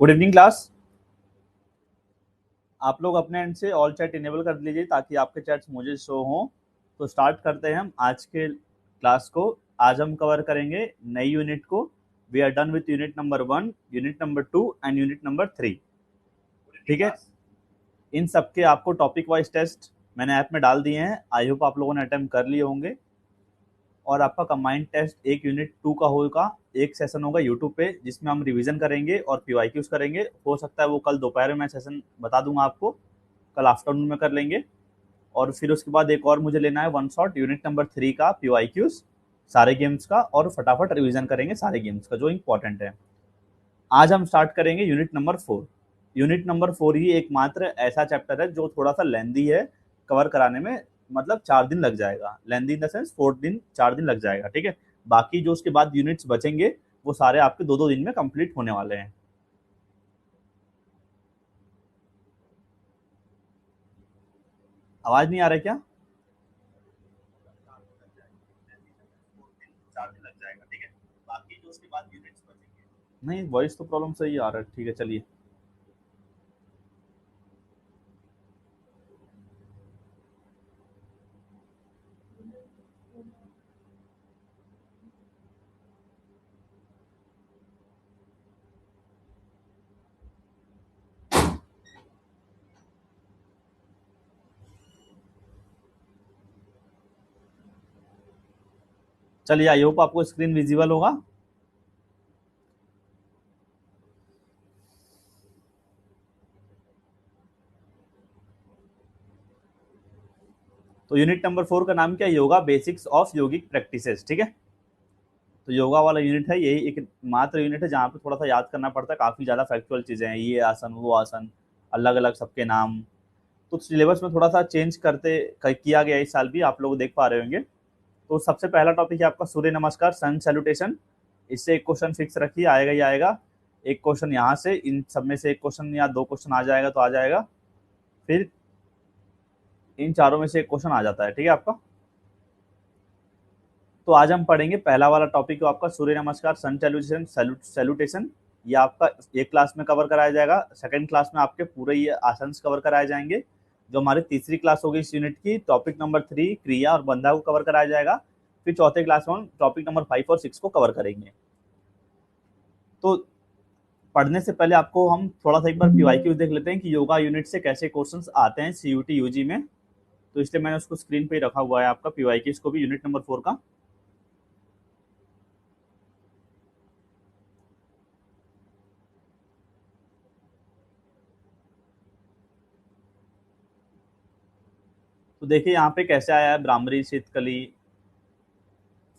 Good evening class. आप लोग अपने एंड से ऑल चैट इनेबल कर लीजिए ताकि आपके चैट्स मुझे शो हों। तो स्टार्ट करते हैं हम आज के क्लास को। आज हम कवर करेंगे नई यूनिट को। We are done with unit number 1, unit number 2 and unit number 3। ठीक है, इन सब के आपको टॉपिक वाइज टेस्ट मैंने ऐप में डाल दिए हैं। आई होप आप लोगों ने अटेम्प्ट कर लिए होंगे। और आपका कंबाइंड टेस्ट एक यूनिट 2 का होगा, एक सेशन होगा यूट्यूब पे जिसमें हम रिवीजन करेंगे और पीवाईक्यूज करेंगे। हो सकता है वो कल दोपहर में सेशन बता दूंगा आपको, कल आफ्टरनून में कर लेंगे। और फिर उसके बाद एक और मुझे लेना है वन शॉट यूनिट नंबर 3 का पीवाईक्यूज सारे गेम्स का, और फटाफट रिवीजन करेंगे सारे गेम्स का जो इंपॉर्टेंट है। आज हम स्टार्ट करेंगे यूनिट नंबर 4। यूनिट नंबर 4 ही एकमात्र ऐसा चैप्टर है जो थोड़ा सा लेंदी है कवर कराने में, मतलब 4 दिन लग जाएगा। लेंदी इन द सेंस 4 दिन, 4 दिन लग जाएगा। ठीक है, बाकी जो उसके बाद यूनिट्स बचेंगे वो सारे आपके 2-2 दिन में कंप्लीट होने वाले हैं। आवाज नहीं आ रहा है क्या? 4 दिन लग जाएगा। ठीक है, बाकी जो उसके बाद यूनिट्स बचेंगे। नहीं, वॉइस तो प्रॉब्लम सही आ रहा है। ठीक है, चलिए। चलिए, आई होप आपको स्क्रीन विजिबल होगा। तो यूनिट नंबर 4 का नाम क्या है? Yoga basics of yogic practices. ठीक है, तो योगा वाला यूनिट है। यही एक मात्र यूनिट है जहाँ पे थोड़ा सा याद करना पड़ता है। काफ़ी ज़्यादा फैक्चुअल चीज़ें हैं, ये आसन वो आसन, अलग अलग सबके नाम। तो सिलेबस में थोड़ा सा चेंज किया गया इस साल भी, आप लोग देख पा रहे होंगे। तो सबसे पहला टॉपिक है आपका सूर्य नमस्कार, सन सैल्यूटेशन। इससे एक क्वेश्चन फिक्स रखिए, आएगा ही आएगा। एक क्वेश्चन यहाँ से, इन सब में से एक क्वेश्चन या 2 क्वेश्चन आ जाएगा तो आ जाएगा। फिर इन चारों में से एक क्वेश्चन आ जाता है। ठीक है आपका। तो आज हम पढ़ेंगे पहला वाला टॉपिक आपका सूर्य नमस्कार, सन सैल्यूटेशन। सैल्यूटेशन ये आपका एक क्लास में कवर कराया जाएगा। सेकंड क्लास में आपके पूरे ये आसन कवर कराए जाएंगे। जो हमारी तीसरी क्लास होगी इस यूनिट की, टॉपिक नंबर 3 क्रिया और बंधा को कवर कराया जाएगा। फिर चौथे क्लास में हम टॉपिक नंबर 5 और 6 को कवर करेंगे। तो पढ़ने से पहले आपको हम थोड़ा सा एक बार पीवाईक्यू देख लेते हैं कि योगा यूनिट से कैसे क्वेश्चंस आते हैं सीयूटी यूजी में। तो इसलिए मैंने उसको स्क्रीन पे ही रखा हुआ है आपका पीवाईक्यूज को भी, यूनिट नंबर 4 का। तो देखिए यहाँ पे कैसे आया है, ब्राह्मरी शीतकली।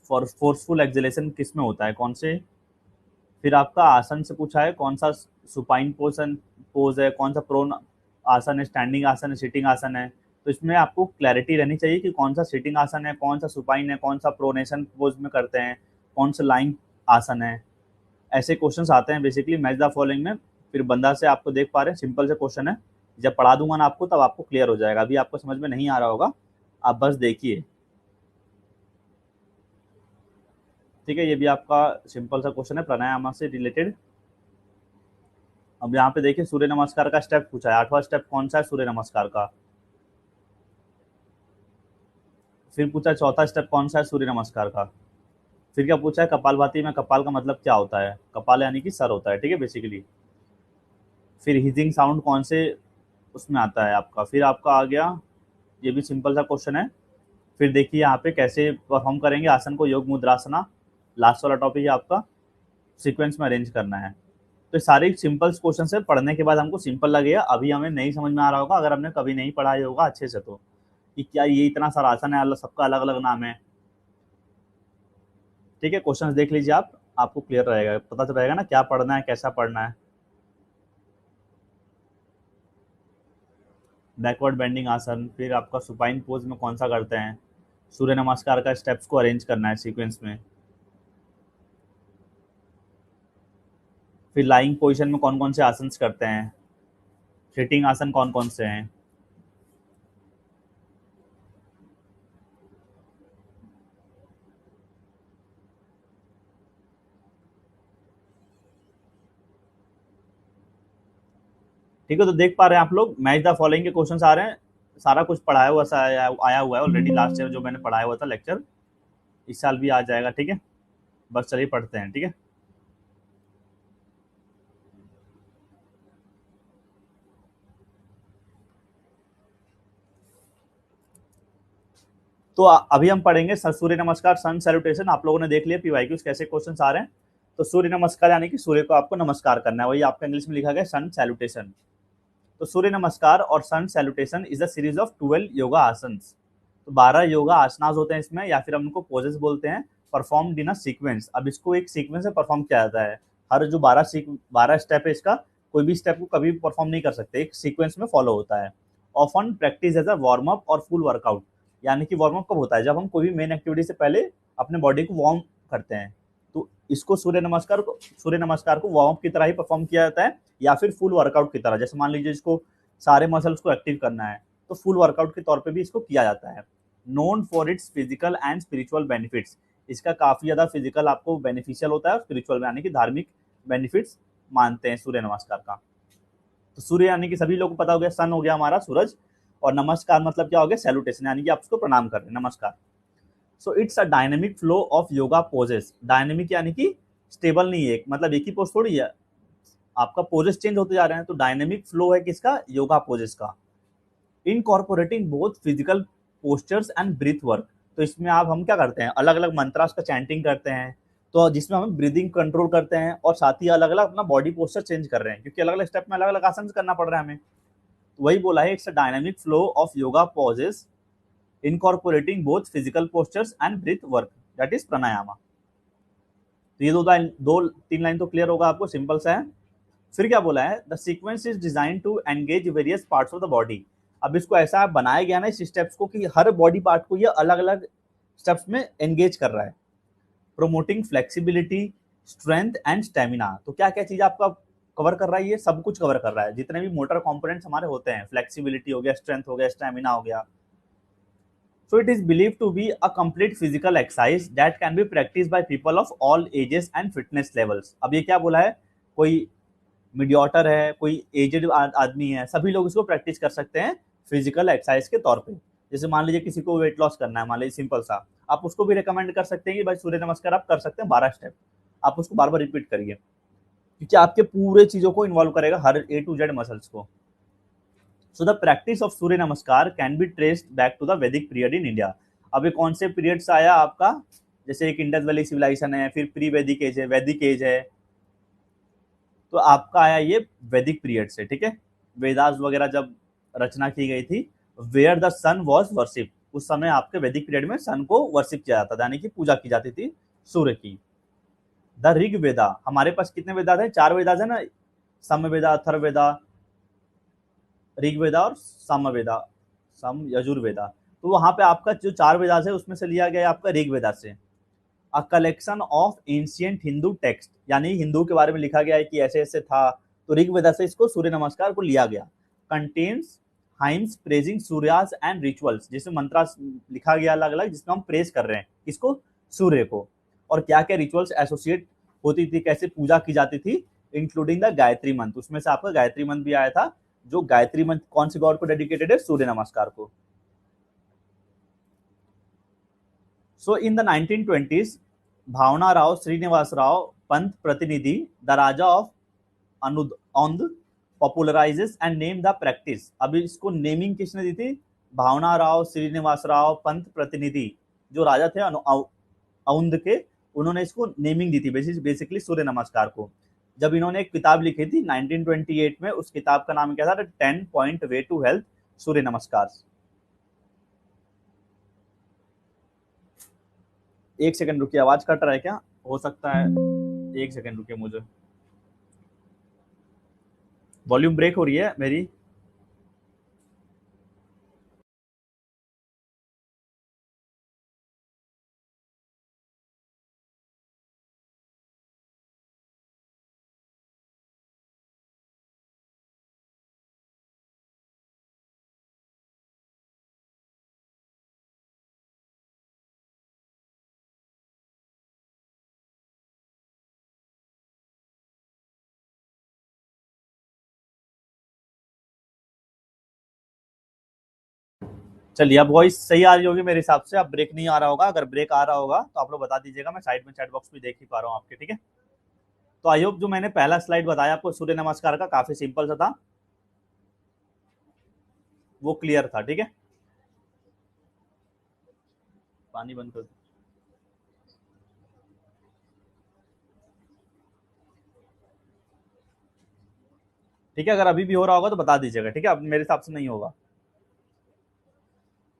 फोर्सफुल एक्सलेशन किस में होता है, कौन से। फिर आपका आसन से पूछा है कौन सा सुपाइन पोज है, कौन सा प्रोन आसन है, स्टैंडिंग आसन है, सिटिंग आसन है। तो इसमें आपको क्लैरिटी रहनी चाहिए कि कौन सा सिटिंग आसन है, कौन सा सुपाइन है, कौन सा प्रोनेशन पोज में करते हैं, कौन सा लाइन आसन है। ऐसे क्वेश्चंस आते हैं बेसिकली मैच द फॉलोइंग में। फिर बंदा से आपको देख पा रहे हैं, सिंपल से क्वेश्चन है। जब पढ़ा दूंगा ना आपको तब आपको क्लियर हो जाएगा, अभी आपको समझ में नहीं आ रहा होगा, आप बस देखिए। ठीक है, ये भी आपका सिंपल सा क्वेश्चन है प्राणायाम से रिलेटेड। अब यहाँ पे देखिए सूर्य नमस्कार का स्टेप पूछा है, 8वां स्टेप कौन सा है सूर्य नमस्कार का। फिर पूछा चौथा स्टेप कौन सा है सूर्य नमस्कार का। फिर क्या पूछा है कपालभाति में कपाल का मतलब क्या होता है, कपाल यानी कि सर होता है। ठीक है बेसिकली। फिर हिजिंग साउंड कौन से उसमें आता है आपका। फिर आपका आ गया, ये भी सिंपल सा क्वेश्चन है। फिर देखिए यहाँ पे कैसे परफॉर्म करेंगे आसन को, योग मुद्रासना। लास्ट वाला टॉपिक है आपका, सीक्वेंस में अरेंज करना है। तो सारे सिंपल क्वेश्चन है, पढ़ने के बाद हमको सिंपल लगेगा। अभी हमें नहीं समझ में आ रहा होगा अगर हमने कभी नहीं पढ़ा होगा अच्छे से, तो कि क्या ये इतना सारा आसन है, सबका अलग अलग नाम है। ठीक है, क्वेश्चंस देख लीजिए आप, आपको क्लियर रहेगा, पता चल रहेगा ना क्या पढ़ना है, कैसा पढ़ना है। बैकवर्ड बेंडिंग आसन, फिर आपका सुपाइन पोज में कौन सा करते हैं, सूर्य नमस्कार का स्टेप्स को अरेंज करना है सीक्वेंस में। फिर लाइंग पोजीशन में कौन कौन से आसन करते हैं, सिटिंग आसन कौन कौन से हैं। ठीक है, तो देख पा रहे हैं आप लोग, मैच द फॉलोइंग के क्वेश्चन आ रहे हैं, सारा कुछ पढ़ाया हुआ सा आया हुआ है ऑलरेडी, लास्ट ईयर जो मैंने पढ़ाया हुआ था लेक्चर, इस साल भी आ जाएगा। ठीक है, बस चलिए पढ़ते हैं। ठीक है, तो अभी हम पढ़ेंगे सूर्य नमस्कार, सन सैल्यूटेशन। आप लोगों ने देख लिया पीवाईक्यूज कैसे क्वेश्चन आ रहे हैं। तो सूर्य नमस्कार यानी कि सूर्य को आपको नमस्कार करना है, वही आपका इंग्लिश में लिखा गया सन सैल्यूटेशन। तो सूर्य नमस्कार और sun salutation is a series of 12 yoga asanas. तो 12 योगा आसनास होते हैं इसमें, या फिर हम उनको पोजेस बोलते हैं, परफॉर्म्ड इन अ सीक्वेंस। अब इसको एक सीक्वेंस में परफॉर्म किया जाता है। हर जो 12 स्टेप है इसका, कोई भी स्टेप को कभी भी परफॉर्म नहीं कर सकते, एक सीक्वेंस में फॉलो होता है। Often practice as a warm up और फुल वर्कआउट। यानी कि वार्म अप कब होता है, जब हम कोई भी मेन एक्टिविटी से पहले अपने बॉडी को वार्म करते हैं। तो इसको सूर्य नमस्कार को वार्म अप की तरह ही परफॉर्म किया जाता है, या फिर फुल वर्कआउट की तरह। जैसे मान लीजिए इसको सारे मसल्स को एक्टिव करना है, तो फुल वर्कआउट के तौर पे भी इसको किया जाता है। Known for its physical and spiritual benefits. इसका काफी ज्यादा फिजिकल आपको बेनिफिशियल होता है, स्पिरिचुअल यानी कि धार्मिक बेनिफिट्स मानते हैं सूर्य नमस्कार का। तो सूर्य यानी कि सभी लोगों को पता हो गया, सन हो गया हमारा सूरज, और नमस्कार मतलब क्या हो गया, सैल्यूटेशन, यानी कि आप उसको प्रणाम कर रहे हैं, नमस्कार। So it's a dynamic flow of yoga poses. Dynamic यानी कि स्टेबल नहीं है, मतलब एक ही पोज थोड़ी है, आपका पोजेस चेंज होते जा रहे हैं। तो डायनेमिक फ्लो है किसका, योगा पोजेस का। Incorporating both physical postures and breath work. तो इसमें आप हम क्या करते हैं, अलग अलग मंत्रास का चैंटिंग करते हैं, तो जिसमें हम ब्रीदिंग कंट्रोल करते हैं, और साथ ही अलग अलग अपना बॉडी पोस्चर चेंज कर रहे हैं, क्योंकि अलग अलग स्टेप में अलग अलग आसन करना पड़ रहा है हमें। तो वही बोला है, it's a dynamic flow of yoga poses incorporating both physical postures and breath work, that is pranayama. तो ये दो तीन लाइन तो क्लियर होगा आपको, सिंपल सा है। फिर क्या बोला है, the sequence is design to engage various parts of the body. अब इसको ऐसा बनाया गया ना इस स्टेप्स को, कि हर बॉडी पार्ट को ये अलग अलग स्टेप्स में एंगेज कर रहा है। Promoting flexibility, strength and stamina. तो क्या क्या चीज आपका कवर कर रहा है, ये सब कुछ कवर कर रहा है, जितने भी मोटर कंपोनेंट्स हमारे होते हैं, फ्लेक्सिबिलिटी हो गया, स्ट्रेंथ हो गया, स्टेमिना हो गया। So it is believed to be a complete physical exercise that can be practiced by people of all ages and fitness levels. अब ये क्या बोला है, कोई मीडियोटर है, कोई एजेड आदमी है, सभी लोग इसको प्रैक्टिस कर सकते हैं फिजिकल एक्सरसाइज के तौर पे। जैसे मान लीजिए किसी को वेट लॉस करना है, मान लीजिए सिंपल सा, आप उसको भी रिकमेंड कर सकते हैं कि भाई सूर्य नमस्कार आप कर सकते हैं 12 स्टेप, आप उसको बार बार रिपीट करिए, क्योंकि आपके पूरे चीजों को इन्वॉल्व करेगा, हर ए टू जेड मसल्स को। So the practice of Surya Namaskar can be traced back to the Vedic period in India. अब ये कौन से पीरियड से आया आपका, जैसे एक इंडस वैली सिविलाइजेशन है, फिर प्री वैदिक एज है, वैदिक एज है, तो आपका आया ये वैदिक पीरियड से। ठीक है, वेदास वगैरह जब रचना की गई थी, where the sun was worship, उस समय आपके वैदिक पीरियड में सन को वर्शिप किया जाता था, यानी कि पूजा की जाती थी सूर्य की। द ऋग वेदा, हमारे पास कितने वेदा थे, 4 वेदा है ना, समवेदा, अथर्ववेदा, ऋग्वेदा और सामवेदा, सम यजुर्वेदा। तो वहां पे आपका जो 4 वेदास है उसमें से लिया गया आपका ऋग्वेदा से। A collection of ancient Hindu text, यानी हिंदू के बारे में लिखा गया है कि ऐसे ऐसे था, तो ऋग्वेदा से इसको सूर्य नमस्कार को लिया गया। Contains hymns praising Suryas and rituals, जिसमें मंत्रा लिखा गया अलग अलग, जिसमें हम प्रेज कर रहे हैं किसको, सूर्य को, और क्या क्या रिचुअल्स एसोसिएट होती थी, कैसे पूजा की जाती थी, इंक्लूडिंग द गायत्री मंत्र। उसमें से आपका गायत्री मंत्र भी आया था, जो गायत्री मंत्र कौन सी गॉड को डेडिकेटेड है, सूर्य नमस्कार को। So in the 1920s Bhavana Rao Shrinivas Rao Pant Pratinidhi, the Raja of Aundh popularises and name the practice. अभी इसको नेमिंग किसने दी थी, भावना राव श्रीनिवास राव पंत प्रतिनिधि, जो राजा थे औंध के, उन्होंने इसको नेमिंग दी थी बेसिकली सूर्य नमस्कार को। जब इन्होंने एक किताब लिखी थी 1928 में, उस किताब का नाम क्या था, 10 point way to health Surya नमस्कार। एक सेकंड रुकिए, आवाज कट रहा है क्या, हो सकता है, एक सेकंड रुकिए, मुझे वॉल्यूम ब्रेक हो रही है मेरी। चलिए अब वॉइस सही आ रही होगी मेरे हिसाब से, अब ब्रेक नहीं आ रहा होगा। अगर ब्रेक आ रहा होगा तो आप लोग बता दीजिएगा, मैं साइड में चैट बॉक्स भी देख ही पा रहा हूँ आपके, ठीक है। तो आई होप जो मैंने पहला स्लाइड बताया आपको सूर्य नमस्कार का, काफी सिंपल सा था, वो क्लियर था, ठीक है। पानी बंद कर दो। ठीक है, अगर अभी भी हो रहा होगा तो बता दीजिएगा, ठीक है। अब मेरे हिसाब से नहीं होगा।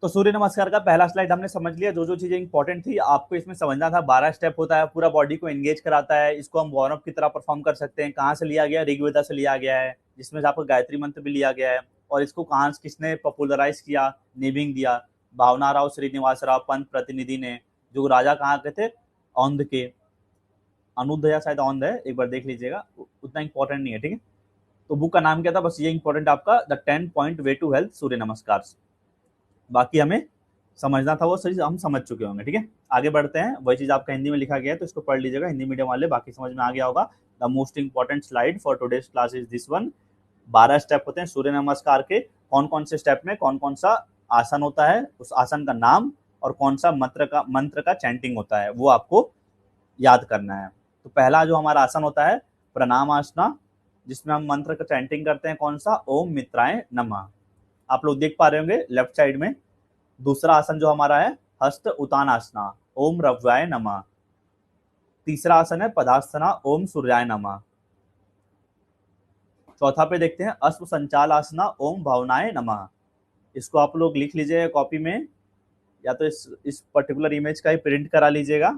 तो सूर्य नमस्कार का पहला स्लाइड हमने समझ लिया, जो जो चीजें इंपॉर्टेंट थी आपको इसमें समझना था। 12 स्टेप होता है, पूरा बॉडी को एंगेज कराता है। इसको हम वार्म अप की तरह परफॉर्म कर सकते हैं। कहाँ से लिया गया? ऋग्वेदा से लिया गया है, जिसमें से आपको गायत्री मंत्र भी लिया गया है। और इसको कहाँ किसने पॉपुलराइज किया, नेमिंग दिया? भावना राव श्रीनिवास राव पंत प्रतिनिधि ने, जो राजा कहाँ के थे? औंध के, अनुद्ध या शायद औंध है, एक बार देख लीजिएगा, उतना इंपॉर्टेंट नहीं है, ठीक है। तो बुक का नाम क्या था? बस ये इंपॉर्टेंट आपका, the 10 point way to health Surya Namaskar. बाकी हमें समझना था वो सही हम समझ चुके होंगे, ठीक है। आगे बढ़ते हैं। वही चीज आपका हिंदी में लिखा गया है तो इसको पढ़ लीजिएगा, हिंदी मीडियम वाले, बाकी समझ में आ गया होगा। The most important slide for today's class is this one. 12 step होते हैं सूर्य नमस्कार के। कौन कौन से स्टेप में कौन कौन सा आसन होता है, उस आसन का नाम और कौन सा मंत्र का चैंटिंग होता है, वो आपको याद करना है। तो पहला जो हमारा आसन होता है प्रणाम आसना, जिसमें हम मंत्र का चैंटिंग करते हैं। कौन सा? ओम मित्राय नमः। आप लोग देख पा रहे होंगे लेफ्ट साइड में। दूसरा आसन जो हमारा है हस्त उतानासना, ओम रव्याय नमः। तीसरा आसन है पदासना, ओम सूर्याय नमः। चौथा पे देखते हैं अश्व संचाल आसना, ओम भावनाय नमः। इसको आप लोग लिख लीजिएगा कॉपी में, या तो इस पर्टिकुलर इमेज का ही प्रिंट करा लीजिएगा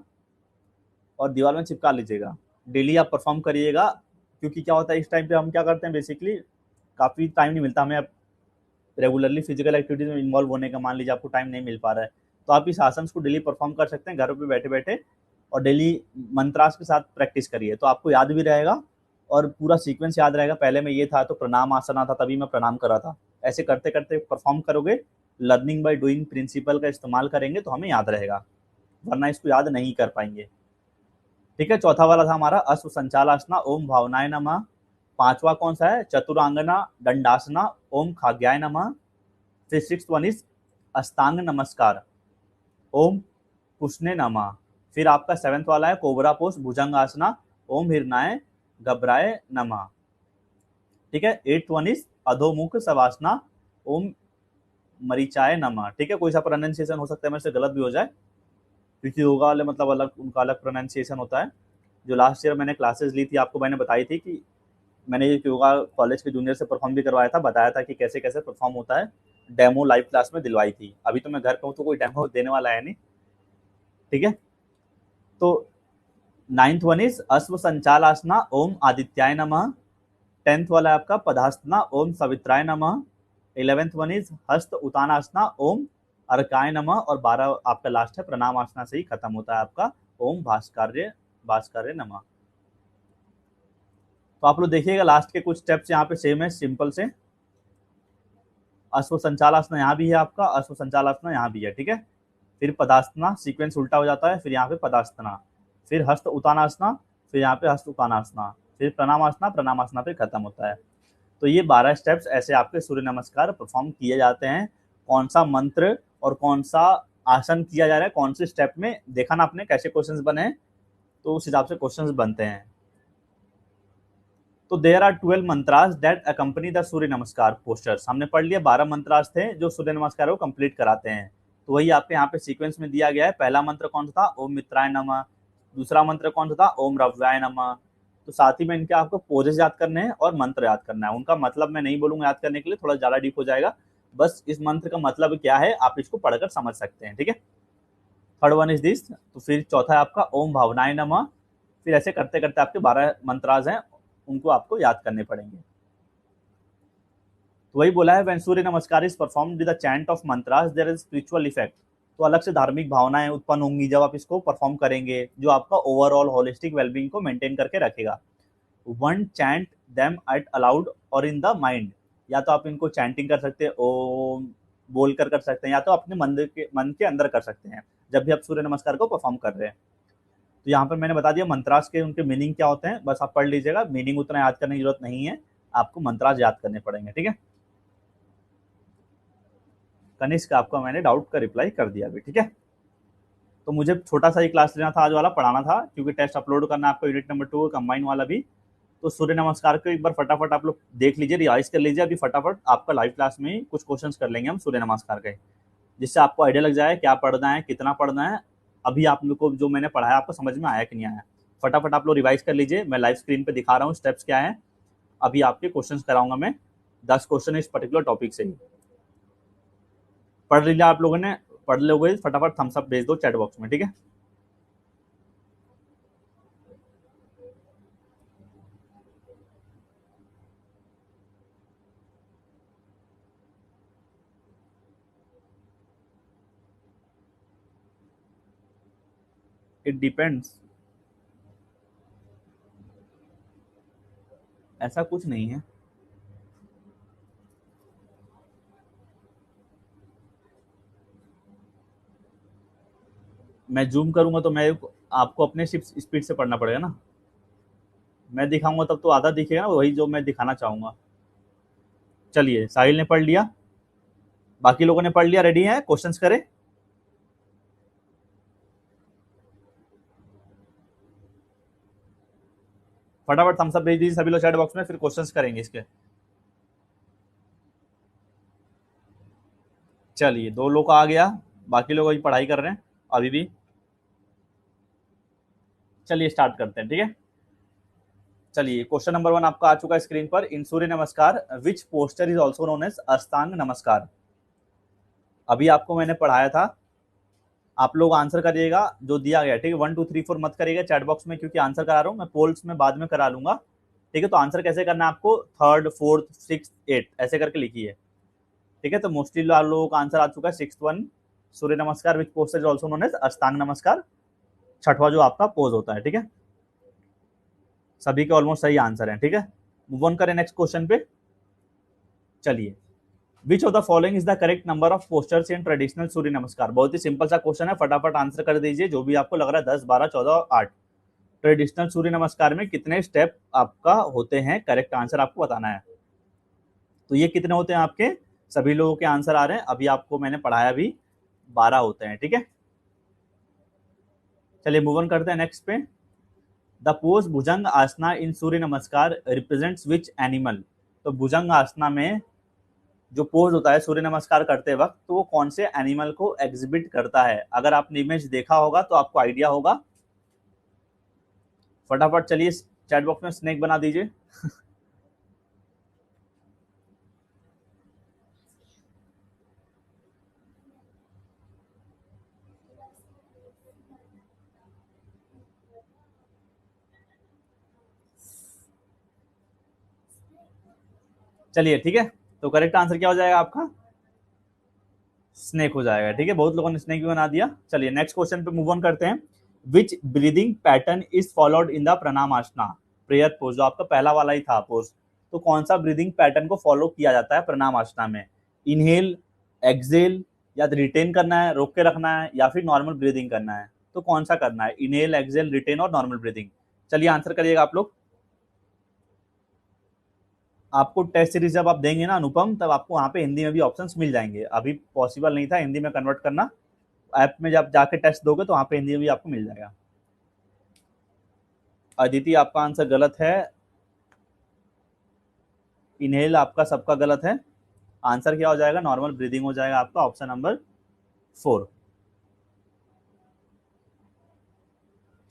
और दीवार में चिपका लीजिएगा। डेली आप परफॉर्म करिएगा, क्योंकि क्या होता है इस टाइम पे हम क्या करते हैं, बेसिकली काफ़ी टाइम नहीं मिलता हमें अब रेगुलरली फिजिकल एक्टिविटीज में इन्वॉल्व होने का। मान लीजिए आपको टाइम नहीं मिल पा रहा है, तो आप इस आसन को डेली परफॉर्म कर सकते हैं घर पे बैठे बैठे, और डेली मंत्रास के साथ प्रैक्टिस करिए तो आपको याद भी रहेगा और पूरा सीक्वेंस याद रहेगा। पहले में ये था तो प्रणाम आसन था, तभी मैं प्रणाम कर रहा था। ऐसे करते करते परफॉर्म करोगे, लर्निंग बाय डूइंग प्रिंसिपल का इस्तेमाल करेंगे तो हमें याद रहेगा, वरना इसको याद नहीं कर पाएंगे, ठीक है। चौथा वाला था हमारा अश्व संचालासना, ओम भावनाय नमः। पांचवा कौन सा है? चतुरांगना दंडासना, ओम खाग्याय नमः। फिर 6th वन इज अष्टांग नमस्कार, ओम पुष्णे नमः। फिर आपका 7th वाला है कोबरा पोस्ट भुजंग आसना, ओम हिरणाय घबराय नमः, ठीक है। 8th वन इज अधोमुख सवासना, ओम मरीचाय नमः, ठीक है। कोई सा प्रोनाउंसिएशन हो सकता है मेरे से गलत भी हो जाए, क्योंकि योगा वाले मतलब अलग, उनका अलग प्रोनाउंसिएशन होता है। जो लास्ट ईयर मैंने क्लासेस ली थी आपको मैंने बताई थी कि मैंने ये योगा कॉलेज के जूनियर से परफॉर्म भी करवाया था, बताया था कि कैसे कैसे परफॉर्म होता है। डेमो लाइव क्लास में दिलवाई थी। अभी तो मैं घर पे हूँ तो कोई डेमो देने वाला है नहीं, ठीक है। तो 9th वन इज अश्व संचालासना, ओम आदित्याय नमः। 10th वाला है आपका पदासना, ओम सवित्राय नमः। 11th वन इज हस्त उतानासना, ओम अर्काय नमः। और 12 आपका लास्ट है प्रणाम आसना से ही खत्म होता है आपका, ओम भास्कर्य नमः। तो आप लोग देखिएगा लास्ट के कुछ स्टेप्स यहाँ पे सेम है, सिंपल से। अश्व संचालासना यहाँ भी है आपका, अश्व संचालासना यहाँ भी है, ठीक है। फिर पदासना, सीक्वेंस उल्टा हो जाता है, फिर यहाँ पे पदासना, फिर हस्त उतानासना, फिर यहाँ पे हस्त उतानासना, फिर प्रणामासना पे खत्म होता है। तो ये 12 स्टेप्स ऐसे आपके सूर्य नमस्कार परफॉर्म किए जाते हैं। कौन सा मंत्र और कौन सा आसन किया जा रहा है, कौन से स्टेप में, देखा ना आपने कैसे क्वेश्चंस बने हैं, तो उस हिसाब से क्वेश्चंस बनते हैं। तो there are 12 mantras that accompany the Surya Namaskar postures. हमने पढ़ लिया 12 मंत्रास थे जो सूर्य नमस्कार को कंप्लीट कराते हैं। तो वही आपके यहाँ पे सीक्वेंस में दिया गया है। पहला मंत्र कौन सा था? ओम मित्राय नमः। दूसरा मंत्र कौन सा था? ओम रव्याय नमः। तो साथ ही में इनके आपको पोजेस याद करने हैं और मंत्र याद करना है। उनका मतलब मैं नहीं बोलूंगा याद करने के लिए, थोड़ा ज्यादा डीप हो जाएगा। बस इस मंत्र का मतलब क्या है आप इसको पढ़कर समझ सकते हैं, ठीक है। Third one is this. तो फिर चौथा है आपका ओम भावनाय नमः। फिर ऐसे करते करते आपके 12 मंत्रास हैं, उनको आपको याद करने पड़ेंगे। तो वही बोला है, when Surya Namaskar is performed with the chant of mantras there is spiritual effect. तो अलग से धार्मिक भावनाएं उत्पन्न होंगी जब आप इसको परफॉर्म करेंगे, जो आपका ओवरऑल होलिस्टिक वेलबींग को मेंटेन करके रखेगा। One chant them at allowed और इन द माइंड। या तो आप इनको चैंटिंग कर सकते हैं, ओम बोल कर सकते हैं, या तो अपने मन के अंदर कर सकते हैं जब भी आप सूर्य नमस्कार को परफॉर्म कर रहे हैं। तो यहाँ पर मैंने बता दिया मंत्रास के उनके मीनिंग क्या होते हैं, बस आप पढ़ लीजिएगा। मीनिंग उतना याद करने की जरूरत नहीं है, आपको मंत्रास याद करने पड़ेंगे, ठीक है। कनिष्क, आपका मैंने डाउट का रिप्लाई कर दिया अभी, ठीक है। तो मुझे छोटा सा ही क्लास लेना था आज वाला, पढ़ाना था, क्योंकि टेस्ट अपलोड करना है आपको यूनिट नंबर 2 कंबाइन वाला भी। तो सूर्य नमस्कार को एक बार फटाफट आप लोग देख लीजिए, रिवाइज कर लीजिए। अभी फटाफट आपका लाइव क्लास में ही कुछ क्वेश्चंस कर लेंगे हम सूर्य नमस्कार के, जिससे आपको आइडिया लग जाए क्या पढ़ना है, कितना पढ़ना है। अभी आप लोग को जो मैंने पढ़ाया आपको समझ में आया कि नहीं आया, फटाफट आप लोग रिवाइज कर लीजिए। मैं लाइव स्क्रीन पे दिखा रहा हूँ स्टेप्स क्या है। अभी आपके क्वेश्चंस कराऊंगा मैं, 10 क्वेश्चन इस पर्टिकुलर टॉपिक से ही। पढ़ लीजिए आप लोगों ने, पढ़ लोगे फटाफट थम्स अप भेज दो चैट बॉक्स में, ठीक है। इट डिपेंड्स, ऐसा कुछ नहीं है। मैं जूम करूंगा तो मैं आपको अपने स्पीड से पढ़ना पड़ेगा ना। मैं दिखाऊंगा तब तो आधा दिखेगा ना, वही जो मैं दिखाना चाहूंगा। चलिए, साहिल ने पढ़ लिया, बाकी लोगों ने पढ़ लिया, रेडी है क्वेश्चंस करें। फटाफट थम्स अप भेज दीजिए सभी लोग चैट बॉक्स में, फिर क्वेश्चंस करेंगे इसके। चलिए, 2 लोग का आ गया, बाकी लोग अभी पढ़ाई कर रहे हैं अभी भी। चलिए स्टार्ट करते हैं, ठीक है। चलिए, क्वेश्चन नंबर 1 आपका आ चुका है स्क्रीन पर। In Surya Namaskar which posture is also known as Ashtanga Namaskar. अभी आपको मैंने पढ़ाया था, आप लोग आंसर करिएगा जो दिया गया, ठीक है। 1 2 3 4 मत करिएगा चैट बॉक्स में, क्योंकि आंसर करा रहा हूँ मैं, पोल्स में बाद में करा लूंगा, ठीक है। तो आंसर कैसे करना है आपको, 3rd 4th 6th 8th ऐसे करके लिखिए, ठीक है। तो मोस्टली आप लोगों का आंसर आ चुका है 6th one, Surya Namaskar which posture is also known as Ashtanga Namaskar, छठवा जो आपका पोज होता है, ठीक है। सभी के ऑलमोस्ट सही आंसर है, ठीक है। मूव ऑन करें नेक्स्ट क्वेश्चन पे। चलिए, which of the following is the correct number of postures in traditional Surya Namaskar. बहुत ही सिंपल सा क्वेश्चन है, फटाफट आंसर कर दीजिए जो भी आपको लग रहा है, 10 12 14 8। ट्रेडिशनल सूर्य नमस्कार में कितने स्टेप आपका होते हैं, करेक्ट आंसर आपको बताना है। तो ये कितने होते हैं आपके, सभी लोगों के आंसर आ रहे हैं, अभी आपको मैंने पढ़ाया भी 12 होते हैं, ठीक है। चलिए मूव ऑन करते हैं नेक्स्ट पे। द पोज भुजंग आसना इन सूर्य नमस्कार रिप्रेजेंट्स विच एनिमल। तो भुजंग आसना में जो पोज होता है सूर्य नमस्कार करते वक्त, तो वो कौन से एनिमल को एग्जिबिट करता है। अगर आपने इमेज देखा होगा तो आपको आइडिया होगा। फटाफट चलिए चैट बॉक्स में स्नेक बना दीजिए। चलिए ठीक है, तो करेक्ट आंसर क्या हो जाएगा आपका, स्नेक हो जाएगा, ठीक है। बहुत लोगों ने स्नेक भी बना दिया। चलिए नेक्स्ट क्वेश्चन पे मूव ऑन करते हैं। Which breathing pattern is followed in the Pranam asana prayer pose, जो आपका पहला वाला ही था पोज, तो कौन सा ब्रीदिंग पैटर्न को फॉलो किया जाता है प्रणाम आसना में। इनहेल, एक्सेल, या रिटेन करना है, रोक के रखना है, या फिर नॉर्मल ब्रीदिंग करना है। तो कौन सा करना है, इनहेल, एक्सेल, रिटेन और नॉर्मल ब्रीदिंग। चलिए आंसर करिएगा आप लोग। आपको टेस्ट सीरीज जब आप देंगे ना अनुपम, तब आपको वहाँ पे हिंदी में भी ऑप्शंस मिल जाएंगे। अभी पॉसिबल नहीं था हिंदी में कन्वर्ट करना, ऐप में जब जाके टेस्ट दोगे तो वहाँ पे हिंदी में भी आपको मिल जाएगा। अदिति आपका आंसर गलत है, इनहेल आपका सबका गलत है। आंसर क्या हो जाएगा, नॉर्मल ब्रीदिंग हो जाएगा आपका, ऑप्शन नंबर 4।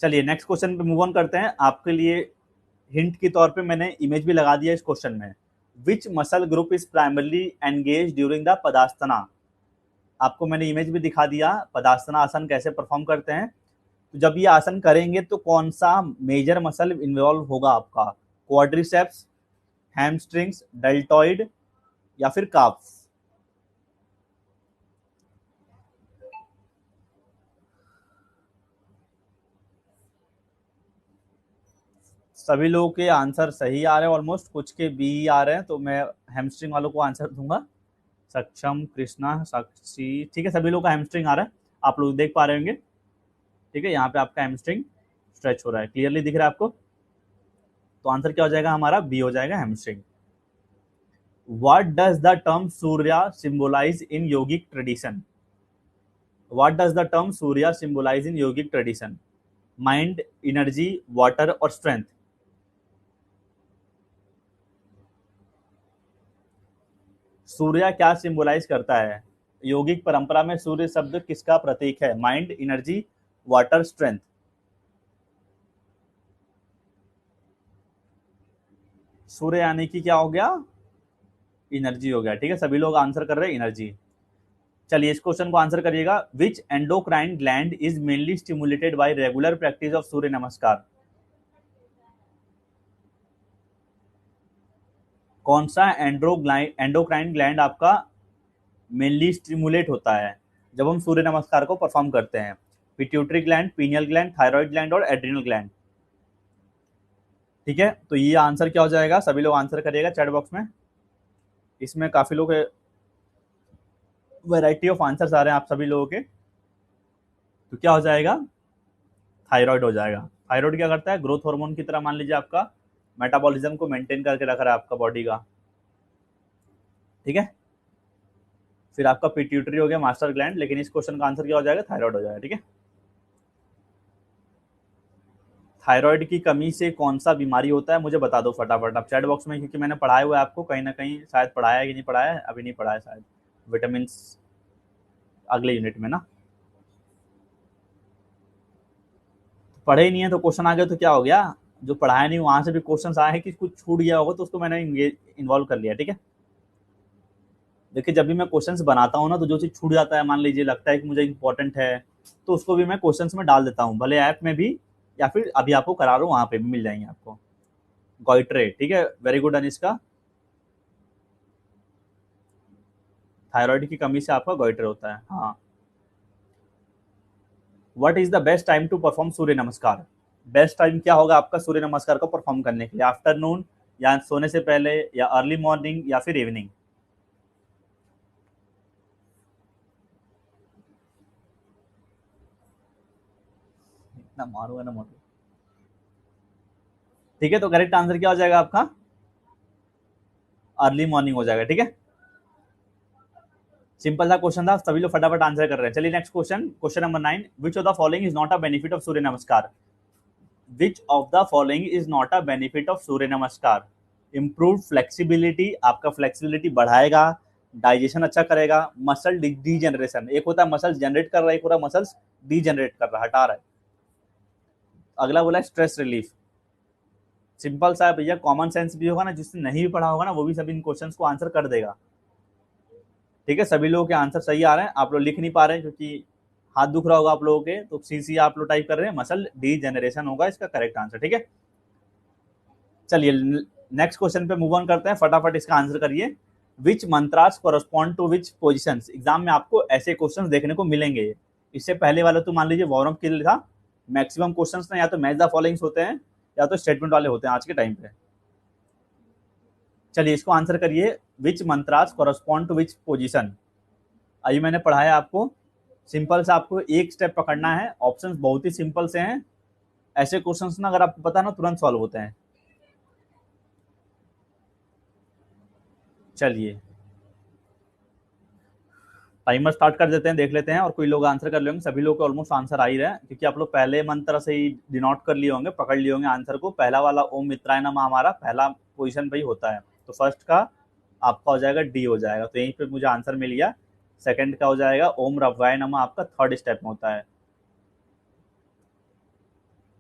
चलिए नेक्स्ट क्वेश्चन पे मूव ऑन करते हैं। आपके लिए हिंट के तौर पे मैंने इमेज भी लगा दिया इस क्वेश्चन में। Which muscle group is primarily engage during the Padahastasana. आपको मैंने इमेज भी दिखा दिया पदास्तना आसन कैसे परफॉर्म करते हैं। तो जब ये आसन करेंगे तो कौन सा मेजर मसल इन्वॉल्व होगा आपका, क्वाड्रिसेप्स, हैमस्ट्रिंग्स, डेल्टॉइड, या फिर काफ्स। सभी लोगों के आंसर सही आ रहे हैं ऑलमोस्ट, कुछ के बी आ रहे हैं, तो मैं हैमस्ट्रिंग वालों को आंसर दूंगा। सक्षम, कृष्णा, साक्षी, ठीक है, सभी लोग का हैमस्ट्रिंग आ रहा है, आप लोग देख पा रहे होंगे, ठीक है। यहाँ पे आपका हैमस्ट्रिंग स्ट्रेच हो रहा है, क्लियरली दिख रहा है आपको। तो आंसर क्या हो जाएगा हमारा, बी हो जाएगा hamstring. What does the term Surya symbolize in yogic tradition? What does the term Surya symbolize in yogic tradition? Mind, energy, water or strength? सूर्य क्या सिंबलाइज करता है? योगिक परंपरा में सूर्य शब्द किसका प्रतीक है? Mind, energy, water, strength? सूर्य यानी कि क्या हो गया? एनर्जी हो गया। ठीक है, सभी लोग आंसर कर रहे हैं एनर्जी। चलिए इस क्वेश्चन को आंसर करिएगा। Which endocrine gland is mainly stimulated by regular practice of Surya Namaskar? कौन सा एंडोक्राइन ग्लैंड आपका मेनली स्टिमुलेट होता है जब हम सूर्य नमस्कार को परफॉर्म करते हैं? Pituitary gland, pineal gland, thyroid gland और एड्रिनल ग्लैंड? ठीक है, तो ये आंसर क्या हो जाएगा? सभी लोग आंसर करिएगा चैट बॉक्स में। इसमें काफी लोग वैरायटी ऑफ आंसर्स आ रहे हैं आप सभी लोगों के। तो क्या हो जाएगा? थायराइड हो जाएगा। थायराइड क्या करता है? ग्रोथ हार्मोन की तरह मान लीजिए आपका मेटाबॉलिज्म को मेंटेन करके रख रहा है आपका बॉडी का। ठीक है, फिर आपका पिट्यूटरी हो गया मास्टर ग्लैंड, लेकिन इस क्वेश्चन का आंसर क्या हो जाएगा? थायराइड हो जाएगा। ठीक है, थायराइड की कमी से कौन सा बीमारी होता है? मुझे बता दो फटाफट आप चैट बॉक्स में, क्योंकि मैंने पढ़ाया हुआ है आपको कहीं ना कहीं, शायद पढ़ाया है कि नहीं पढ़ाया है, अभी नहीं पढ़ाया शायद, विटामिन अगले यूनिट में ना। पढ़े ही नहीं है तो क्वेश्चन आ गया तो क्या हो गया? जो पढ़ाया नहीं वहां से भी क्वेश्चन आए हैं कि कुछ छूट गया होगा तो उसको मैंने इन्वॉल्व कर लिया। ठीक है, देखिए जब भी मैं क्वेश्चंस बनाता हूँ ना तो जो चीज छूट जाता है, मान लीजिए लगता है कि मुझे इंपॉर्टेंट है, तो उसको भी मैं क्वेश्चंस में डाल देता हूँ, भले ऐप में भी या फिर अभी आपको करा रहा हूँ वहां पे भी मिल जाएंगे आपको। गॉइट्रेट, ठीक है, वेरी गुड अनिष्का। थायराइड की कमी से आपका गॉइट्रेट होता है। हाँ, what is the best time to perform Surya Namaskar? Best time क्या होगा आपका सूर्य नमस्कार को परफॉर्म करने के लिए? आफ्टरनून, या सोने से पहले, या अर्ली मॉर्निंग, या फिर इवनिंग? इतना मारूंगा ना मोटू। ठीक है, तो करेक्ट आंसर क्या हो जाएगा आपका? अर्ली मॉर्निंग हो जाएगा। ठीक है, सिंपल सा क्वेश्चन था, सभी लोग फटाफट आंसर कर रहे हैं। चलिए next question, question number 9। Which of the following is not a benefit of Surya Namaskar? Which of the following is not a benefit of Surya Namaskar? Improve flexibility, आपका फ्लेक्सिबिलिटी बढ़ाएगा, डाइजेशन अच्छा करेगा, मसल डीजेनरेशन, एक होता है मसल जनरेट कर रहा है, एक होता है मसल्स डीजेनरेट कर रहा है, हटा रहा है। अगला बोला है स्ट्रेस रिलीफ। सिंपल सा है भैया, कॉमन सेंस भी होगा ना, जिसने नहीं भी पढ़ा होगा ना वो भी सभी इन क्वेश्चंस को आंसर कर देगा। ठीक है, सभी लोगों के आंसर सही आ रहे हैं, आप लोग लिख नहीं पा रहे हैं क्योंकि हाथ दुख रहा होगा आप लोगों के, तो सी आप लोग टाइप कर रहे हैं, मसल डीजेनरेशन होगा इसका करेक्ट आंसर। ठीक है, चलिए नेक्स्ट क्वेश्चन पे मूव ऑन करते हैं, फटाफट इसका आंसर करिए। Which mantras correspond to which position? Exam में आपको ऐसे क्वेश्चन देखने को मिलेंगे। इससे पहले वाला तो मान लीजिए वॉर्म के लिए था, मैक्सिमम क्वेश्चन ना या तो मैच द फॉलोइंग्स होते हैं या तो स्टेटमेंट वाले होते हैं आज के टाइम पे। चलिए इसको आंसर करिए, which mantras correspond to which position? अभी मैंने पढ़ाया आपको, सिंपल से आपको एक स्टेप पकड़ना है, ऑप्शंस बहुत ही सिंपल से हैं, ऐसे क्वेश्चंस ना अगर आपको पता ना तुरंत सॉल्व होते हैं। चलिए टाइमर स्टार्ट कर देते हैं, देख लेते हैं, और कोई लोग आंसर कर लेंगे, सभी लोग के ऑलमोस्ट आंसर आ ही रहे हैं क्योंकि आप लोग पहले मंत्र से ही डिनोट कर लिए होंगे, पकड़ लिए होंगे आंसर को। पहला वाला ओम मित्राय नमः हमारा पहला पोजीशन पे ही होता है, तो फर्स्ट का आपका हो जाएगा डी हो जाएगा, तो यहीं पे मुझे आंसर मिल गया। सेकंड का हो जाएगा ओम रव्वाय नमः, आपका थर्ड स्टेप में होता है।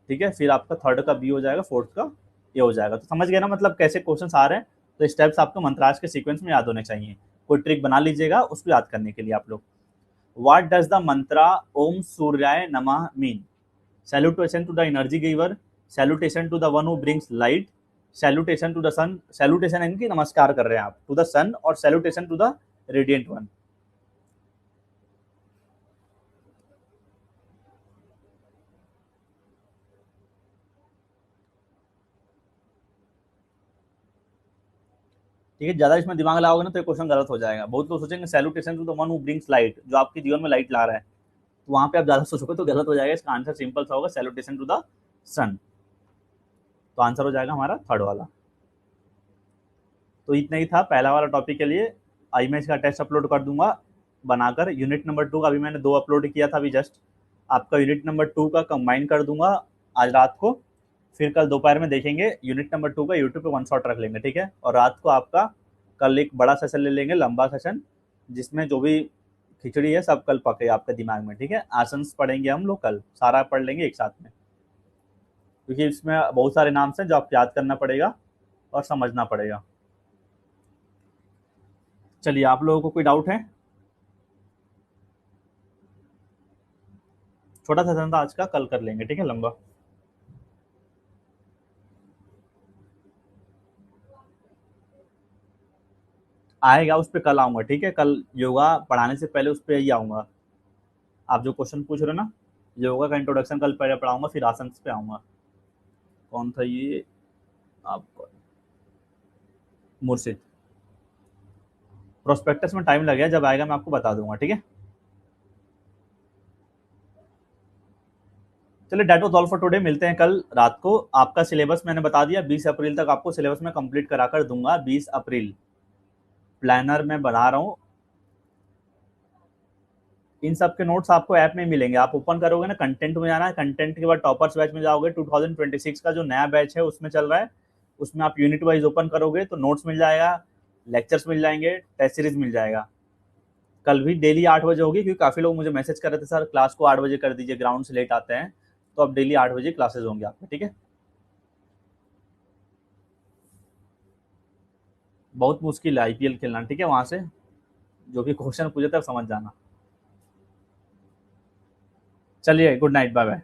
ठीक है, फिर आपका थर्ड का बी हो जाएगा, फोर्थ का ए हो जाएगा। तो समझ गए ना मतलब कैसे क्वेश्चन आ रहे हैं? तो स्टेप्स आपको मंत्राज के सीक्वेंस में याद होने चाहिए, कोई ट्रिक बना लीजिएगा उसको याद करने के लिए आप लोग। What does the mantra Om Suryaya Namah mean? Salutation to the energy giver, salutation to the one who brings light, salutation to the sun, salutation यानी कि नमस्कार कर रहे हैं आप to the sun, और salutation to the radiant one। ठीक है, ज्यादा इसमें दिमाग लगाओगे ना तो ये क्वेश्चन गलत हो जाएगा। बहुत लोग सोचेंगे salutation to the one who brings light, जो आपके जीवन में लाइट ला रहा है, तो वहां पे आप ज्यादा सोचोगे तो गलत हो जाएगा। इसका आंसर सिंपल सा होगा, सैल्यूटेशन टू द सन। तो आंसर हो जाएगा हमारा थर्ड वाला। तो इतना ही था पहला वाला टॉपिक के लिए। आई मैं इसका टेस्ट अपलोड कर दूंगा बनाकर। यूनिट नंबर 2 का अभी मैंने 2 अपलोड किया था अभी जस्ट। आपका यूनिट नंबर 2 का कंबाइन कर दूंगा आज रात को। फिर कल दोपहर में देखेंगे यूनिट नंबर 2 का यूट्यूब पे वन शॉट रख लेंगे, ठीक है। और रात को आपका कल एक बड़ा सेशन ले लेंगे, लंबा सेशन, जिसमें जो भी खिचड़ी है सब कल पके आपके दिमाग में, ठीक है। आसन्स पढ़ेंगे हम लोग कल, सारा पढ़ लेंगे एक साथ में, क्योंकि इसमें बहुत सारे नाम हैं जो आपको याद करना पड़ेगा और समझना पड़ेगा। चलिए, आप लोगों को कोई डाउट है? छोटा सेशन था आज का, कल कर लेंगे, ठीक है, लंबा। आएगा उस पर कल आऊंगा, ठीक है। कल योगा पढ़ाने से पहले उस पर ही आऊंगा। आप जो क्वेश्चन पूछ रहे हो ना, योगा का इंट्रोडक्शन कल पहले पढ़ाऊंगा, फिर आसन पे आऊंगा। कौन था ये आपका? मुर्शिद। प्रोस्पेक्टस में टाइम लगेगा, जब आएगा मैं आपको बता दूंगा, ठीक है। चलिए, that of all for today, मिलते हैं कल रात को। आपका सिलेबस मैंने बता दिया, 20 अप्रैल तक आपको सिलेबस में कंप्लीट करा कर दूंगा। 20 अप्रैल प्लानर में बना रहा हूँ। इन सब के नोट्स आपको ऐप में मिलेंगे। आप ओपन करोगे ना, कंटेंट में जाना है, कंटेंट के बाद टॉपर्स बैच में जाओगे। 2026 का जो नया बैच है उसमें चल रहा है, उसमें आप यूनिट वाइज ओपन करोगे तो नोट्स मिल जाएगा, लेक्चर्स मिल जाएंगे, टेस्ट सीरीज मिल जाएगा। कल भी डेली 8 बजे होगी, क्योंकि काफ़ी लोग मुझे मैसेज कर रहे थे, सर क्लास को 8 बजे कर दीजिए, ग्राउंड से लेट आते हैं। तो अब डेली 8 बजे क्लासेज होंगे आपके, ठीक है। बहुत मुश्किल है आईपीएल खेलना, ठीक है। वहाँ से जो भी क्वेश्चन पूछे थे समझ जाना। चलिए, गुड नाइट, बाय बाय।